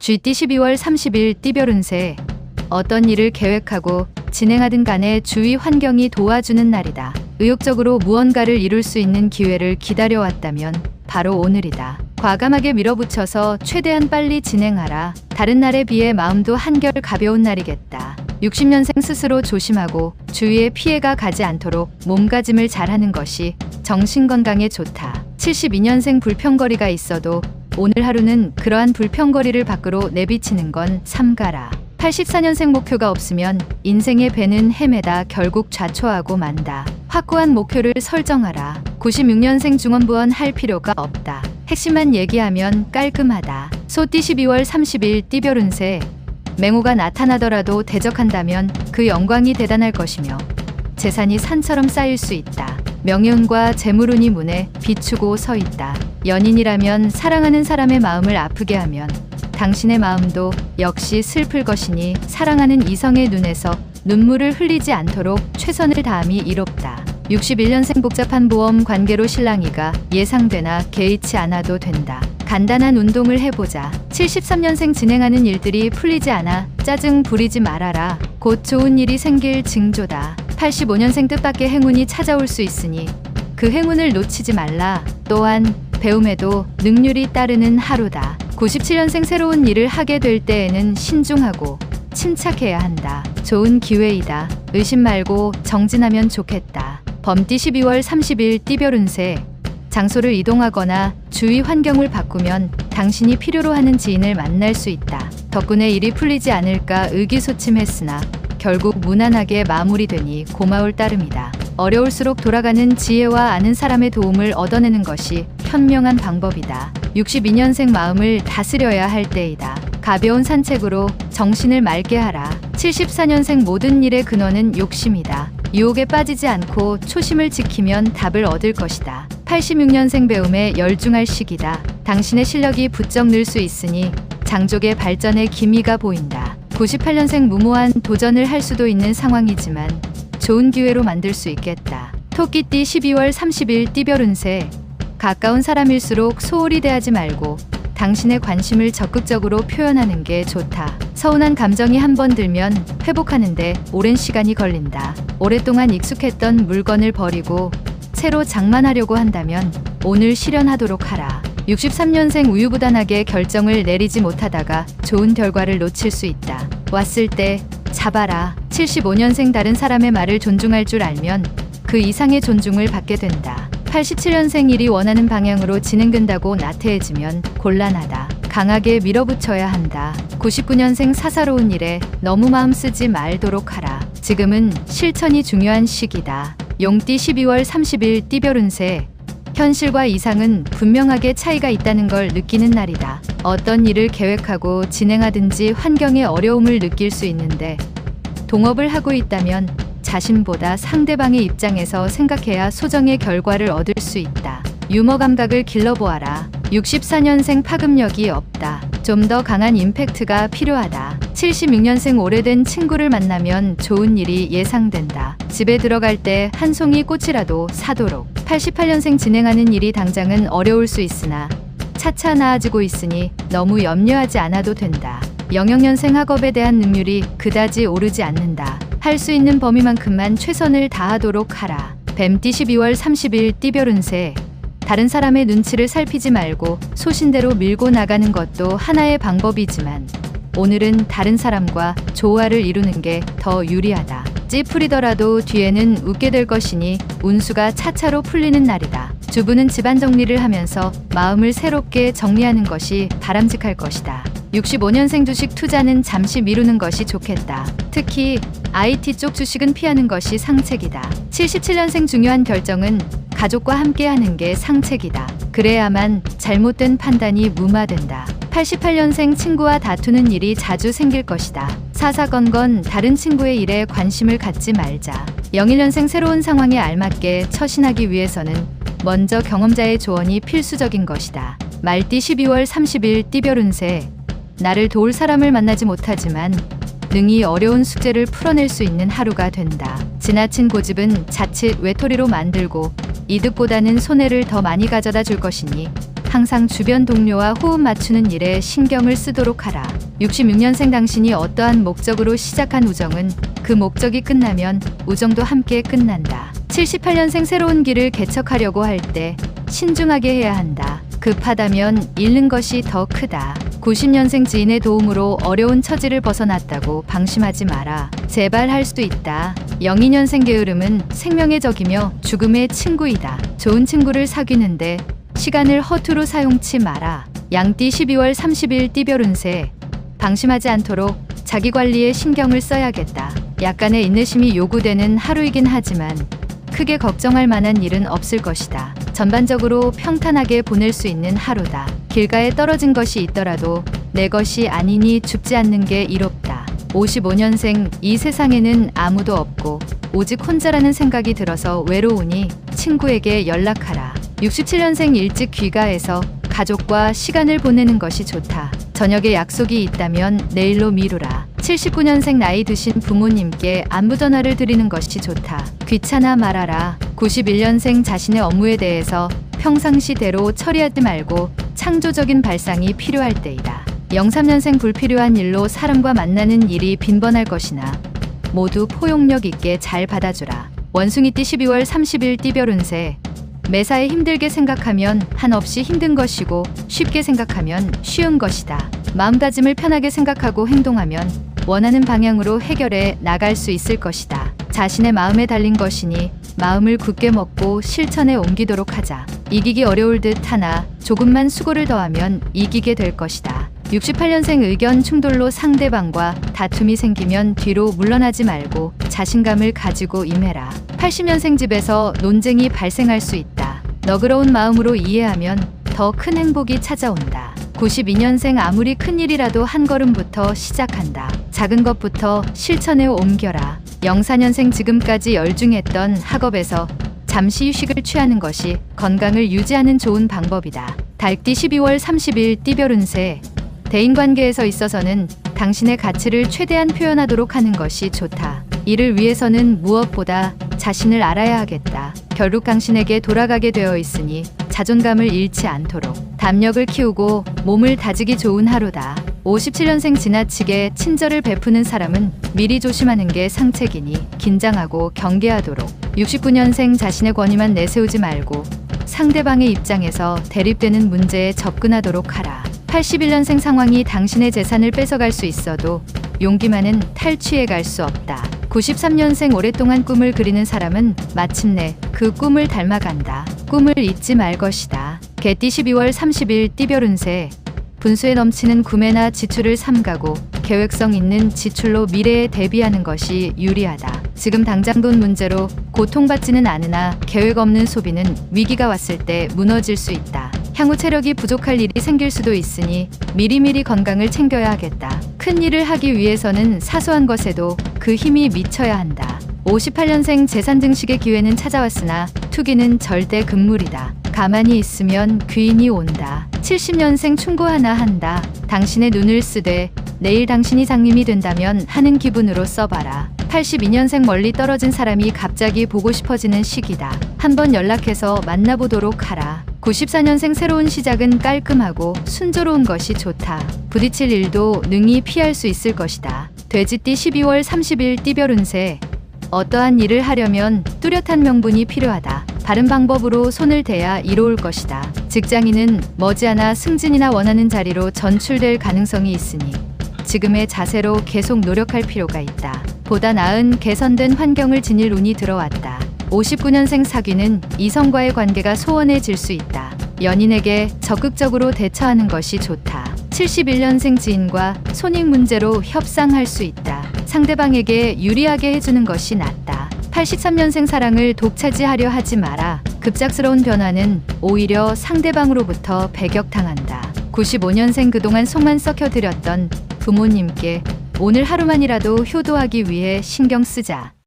쥐띠 12월 30일 띠별 운세. 어떤 일을 계획하고 진행하든 간에 주위 환경이 도와주는 날이다. 의욕적으로 무언가를 이룰 수 있는 기회를 기다려왔다면 바로 오늘이다. 과감하게 밀어붙여서 최대한 빨리 진행하라. 다른 날에 비해 마음도 한결 가벼운 날이겠다. 60년생 스스로 조심하고 주위에 피해가 가지 않도록 몸가짐을 잘하는 것이 정신건강에 좋다. 72년생 불평거리가 있어도 오늘 하루는 그러한 불평거리를 밖으로 내비치는 건 삼가라. 84년생 목표가 없으면 인생의 배는 헤매다 결국 좌초하고 만다. 확고한 목표를 설정하라. 96년생 중원부원 할 필요가 없다. 핵심만 얘기하면 깔끔하다. 소띠 12월 30일 띠별 운세. 맹호가 나타나더라도 대적한다면 그 영광이 대단할 것이며 재산이 산처럼 쌓일 수 있다. 명예운과 재물운이 문에 비추고 서 있다. 연인이라면 사랑하는 사람의 마음을 아프게 하면 당신의 마음도 역시 슬플 것이니 사랑하는 이성의 눈에서 눈물을 흘리지 않도록 최선을 다함이 이롭다. 61년생 복잡한 보험 관계로 실랑이가 예상되나 개의치 않아도 된다. 간단한 운동을 해보자. 73년생 진행하는 일들이 풀리지 않아 짜증 부리지 말아라. 곧 좋은 일이 생길 징조다. 85년생 뜻밖의 행운이 찾아올 수 있으니 그 행운을 놓치지 말라. 또한 배움에도 능률이 따르는 하루다. 97년생 새로운 일을 하게 될 때에는 신중하고 침착해야 한다. 좋은 기회이다. 의심 말고 정진하면 좋겠다. 범띠 12월 30일 띠별 운세. 장소를 이동하거나 주위 환경을 바꾸면 당신이 필요로 하는 지인을 만날 수 있다. 덕분에 일이 풀리지 않을까 의기소침했으나 결국 무난하게 마무리되니 고마울 따름이다. 어려울수록 돌아가는 지혜와 아는 사람의 도움을 얻어내는 것이 현명한 방법이다. 62년생 마음을 다스려야 할 때이다. 가벼운 산책으로 정신을 맑게 하라. 74년생 모든 일의 근원은 욕심이다. 유혹에 빠지지 않고 초심을 지키면 답을 얻을 것이다. 86년생 배움에 열중할 시기다. 당신의 실력이 부쩍 늘 수 있으니 장족의 발전에 기미가 보인다. 98년생 무모한 도전을 할 수도 있는 상황이지만 좋은 기회로 만들 수 있겠다. 토끼띠 12월 30일 띠별 운세. 가까운 사람일수록 소홀히 대하지 말고 당신의 관심을 적극적으로 표현하는 게 좋다. 서운한 감정이 한번 들면 회복하는데 오랜 시간이 걸린다. 오랫동안 익숙했던 물건을 버리고 새로 장만하려고 한다면 오늘 실현하도록 하라. 63년생 우유부단하게 결정을 내리지 못하다가 좋은 결과를 놓칠 수 있다. 왔을 때 잡아라. 75년생 다른 사람의 말을 존중할 줄 알면 그 이상의 존중을 받게 된다. 87년생 일이 원하는 방향으로 진행된다고 나태해지면 곤란하다. 강하게 밀어붙여야 한다. 99년생 사사로운 일에 너무 마음 쓰지 말도록 하라. 지금은 실천이 중요한 시기다. 용띠 12월 30일 띠별 운세. 현실과 이상은 분명하게 차이가 있다는 걸 느끼는 날이다. 어떤 일을 계획하고 진행하든지 환경의 어려움을 느낄 수 있는데 동업을 하고 있다면 자신보다 상대방의 입장에서 생각해야 소정의 결과를 얻을 수 있다. 유머 감각을 길러보아라. 64년생 파급력이 없다. 좀 더 강한 임팩트가 필요하다. 76년생 오래된 친구를 만나면 좋은 일이 예상된다. 집에 들어갈 때 한 송이 꽃이라도 사도록. 88년생 진행하는 일이 당장은 어려울 수 있으나 차차 나아지고 있으니 너무 염려하지 않아도 된다. 00년생 학업에 대한 능률이 그다지 오르지 않는다. 할 수 있는 범위만큼만 최선을 다하도록 하라. 뱀띠 12월 30일 띠별 운세. 다른 사람의 눈치를 살피지 말고 소신대로 밀고 나가는 것도 하나의 방법이지만 오늘은 다른 사람과 조화를 이루는 게 더 유리하다. 찌푸리더라도 뒤에는 웃게 될 것이니 운수가 차차로 풀리는 날이다. 주부는 집안 정리를 하면서 마음을 새롭게 정리하는 것이 바람직할 것이다. 65년생 주식 투자는 잠시 미루는 것이 좋겠다. 특히 IT 쪽 주식은 피하는 것이 상책이다. 77년생 중요한 결정은 가족과 함께 하는 게 상책이다. 그래야만 잘못된 판단이 무마된다. 88년생 친구와 다투는 일이 자주 생길 것이다. 사사건건 다른 친구의 일에 관심을 갖지 말자. 01년생 새로운 상황에 알맞게 처신하기 위해서는 먼저 경험자의 조언이 필수적인 것이다. 말띠 12월 30일 띠별 운세. 나를 도울 사람을 만나지 못하지만 능히 어려운 숙제를 풀어낼 수 있는 하루가 된다. 지나친 고집은 자칫 외톨이로 만들고 이득보다는 손해를 더 많이 가져다 줄 것이니 항상 주변 동료와 호흡 맞추는 일에 신경을 쓰도록 하라. 66년생 당신이 어떠한 목적으로 시작한 우정은 그 목적이 끝나면 우정도 함께 끝난다. 78년생 새로운 길을 개척하려고 할 때 신중하게 해야 한다. 급하다면 잃는 것이 더 크다. 90년생 지인의 도움으로 어려운 처지를 벗어났다고 방심하지 마라. 제발 할 수 있다. 02년생 게으름은 생명의 적이며 죽음의 친구이다. 좋은 친구를 사귀는데 시간을 허투루 사용치 마라. 양띠 12월 30일 띠별 운세. 방심하지 않도록 자기 관리에 신경을 써야겠다. 약간의 인내심이 요구되는 하루이긴 하지만 크게 걱정할 만한 일은 없을 것이다. 전반적으로 평탄하게 보낼 수 있는 하루다. 길가에 떨어진 것이 있더라도 내 것이 아니니 줍지 않는 게 이롭다. 55년생 이 세상에는 아무도 없고 오직 혼자라는 생각이 들어서 외로우니 친구에게 연락하라. 67년생 일찍 귀가해서 가족과 시간을 보내는 것이 좋다. 저녁에 약속이 있다면 내일로 미루라. 79년생 나이 드신 부모님께 안부 전화를 드리는 것이 좋다. 귀찮아 말아라. 91년생 자신의 업무에 대해서 평상시대로 처리하지 말고 창조적인 발상이 필요할 때이다. 03년생 불필요한 일로 사람과 만나는 일이 빈번할 것이나 모두 포용력 있게 잘 받아주라. 원숭이띠 12월 30일 띠별 운세. 매사에 힘들게 생각하면 한없이 힘든 것이고 쉽게 생각하면 쉬운 것이다. 마음다짐을 편하게 생각하고 행동하면 원하는 방향으로 해결해 나갈 수 있을 것이다. 자신의 마음에 달린 것이니 마음을 굳게 먹고 실천에 옮기도록 하자. 이기기 어려울 듯 하나 조금만 수고를 더하면 이기게 될 것이다. 68년생 의견 충돌로 상대방과 다툼이 생기면 뒤로 물러나지 말고 자신감을 가지고 임해라. 80년생 집에서 논쟁이 발생할 수 있다. 너그러운 마음으로 이해하면 더 큰 행복이 찾아온다. 92년생 아무리 큰 일이라도 한 걸음부터 시작한다. 작은 것부터 실천에 옮겨라. 04년생 지금까지 열중했던 학업에서 잠시 휴식을 취하는 것이 건강을 유지하는 좋은 방법이다. 달띠 12월 30일 띠별 운세. 대인관계에서 있어서는 당신의 가치를 최대한 표현하도록 하는 것이 좋다. 이를 위해서는 무엇보다 자신을 알아야 하겠다. 결국 당신에게 돌아가게 되어 있으니 자존감을 잃지 않도록 담력을 키우고 몸을 다지기 좋은 하루다. 57년생 지나치게 친절을 베푸는 사람은 미리 조심하는 게 상책이니 긴장하고 경계하도록. 69년생 자신의 권위만 내세우지 말고 상대방의 입장에서 대립되는 문제에 접근하도록 하라. 81년생 상황이 당신의 재산을 뺏어갈 수 있어도 용기만은 탈취해 갈 수 없다. 93년생 오랫동안 꿈을 그리는 사람은 마침내 그 꿈을 닮아간다. 꿈을 잊지 말 것이다. 개띠 12월 30일 띠별 운세. 분수에 넘치는 구매나 지출을 삼가고 계획성 있는 지출로 미래에 대비하는 것이 유리하다. 지금 당장 돈 문제로 고통받지는 않으나 계획 없는 소비는 위기가 왔을 때 무너질 수 있다. 향후 체력이 부족할 일이 생길 수도 있으니 미리미리 건강을 챙겨야 하겠다. 큰 일을 하기 위해서는 사소한 것에도 그 힘이 미쳐야 한다. 58년생 재산 증식의 기회는 찾아왔으나 투기는 절대 금물이다. 가만히 있으면 귀인이 온다. 70년생 충고하나 한다. 당신의 눈을 쓰되 내일 당신이 장님이 된다면 하는 기분으로 써봐라. 82년생 멀리 떨어진 사람이 갑자기 보고 싶어지는 시기다. 한번 연락해서 만나보도록 하라. 94년생 새로운 시작은 깔끔하고 순조로운 것이 좋다. 부딪힐 일도 능히 피할 수 있을 것이다. 돼지띠 12월 30일 띠별 운세. 어떠한 일을 하려면 뚜렷한 명분이 필요하다. 바른 방법으로 손을 대야 이로울 것이다. 직장인은 머지않아 승진이나 원하는 자리로 전출될 가능성이 있으니 지금의 자세로 계속 노력할 필요가 있다. 보다 나은 개선된 환경을 지닐 운이 들어왔다. 59년생 사귀는 이성과의 관계가 소원해질 수 있다. 연인에게 적극적으로 대처하는 것이 좋다. 71년생 지인과 손익 문제로 협상할 수 있다. 상대방에게 유리하게 해주는 것이 낫다. 83년생 사랑을 독차지하려 하지 마라. 급작스러운 변화는 오히려 상대방으로부터 배격당한다. 95년생 그동안 속만 썩혀드렸던 부모님께 오늘 하루만이라도 효도하기 위해 신경 쓰자.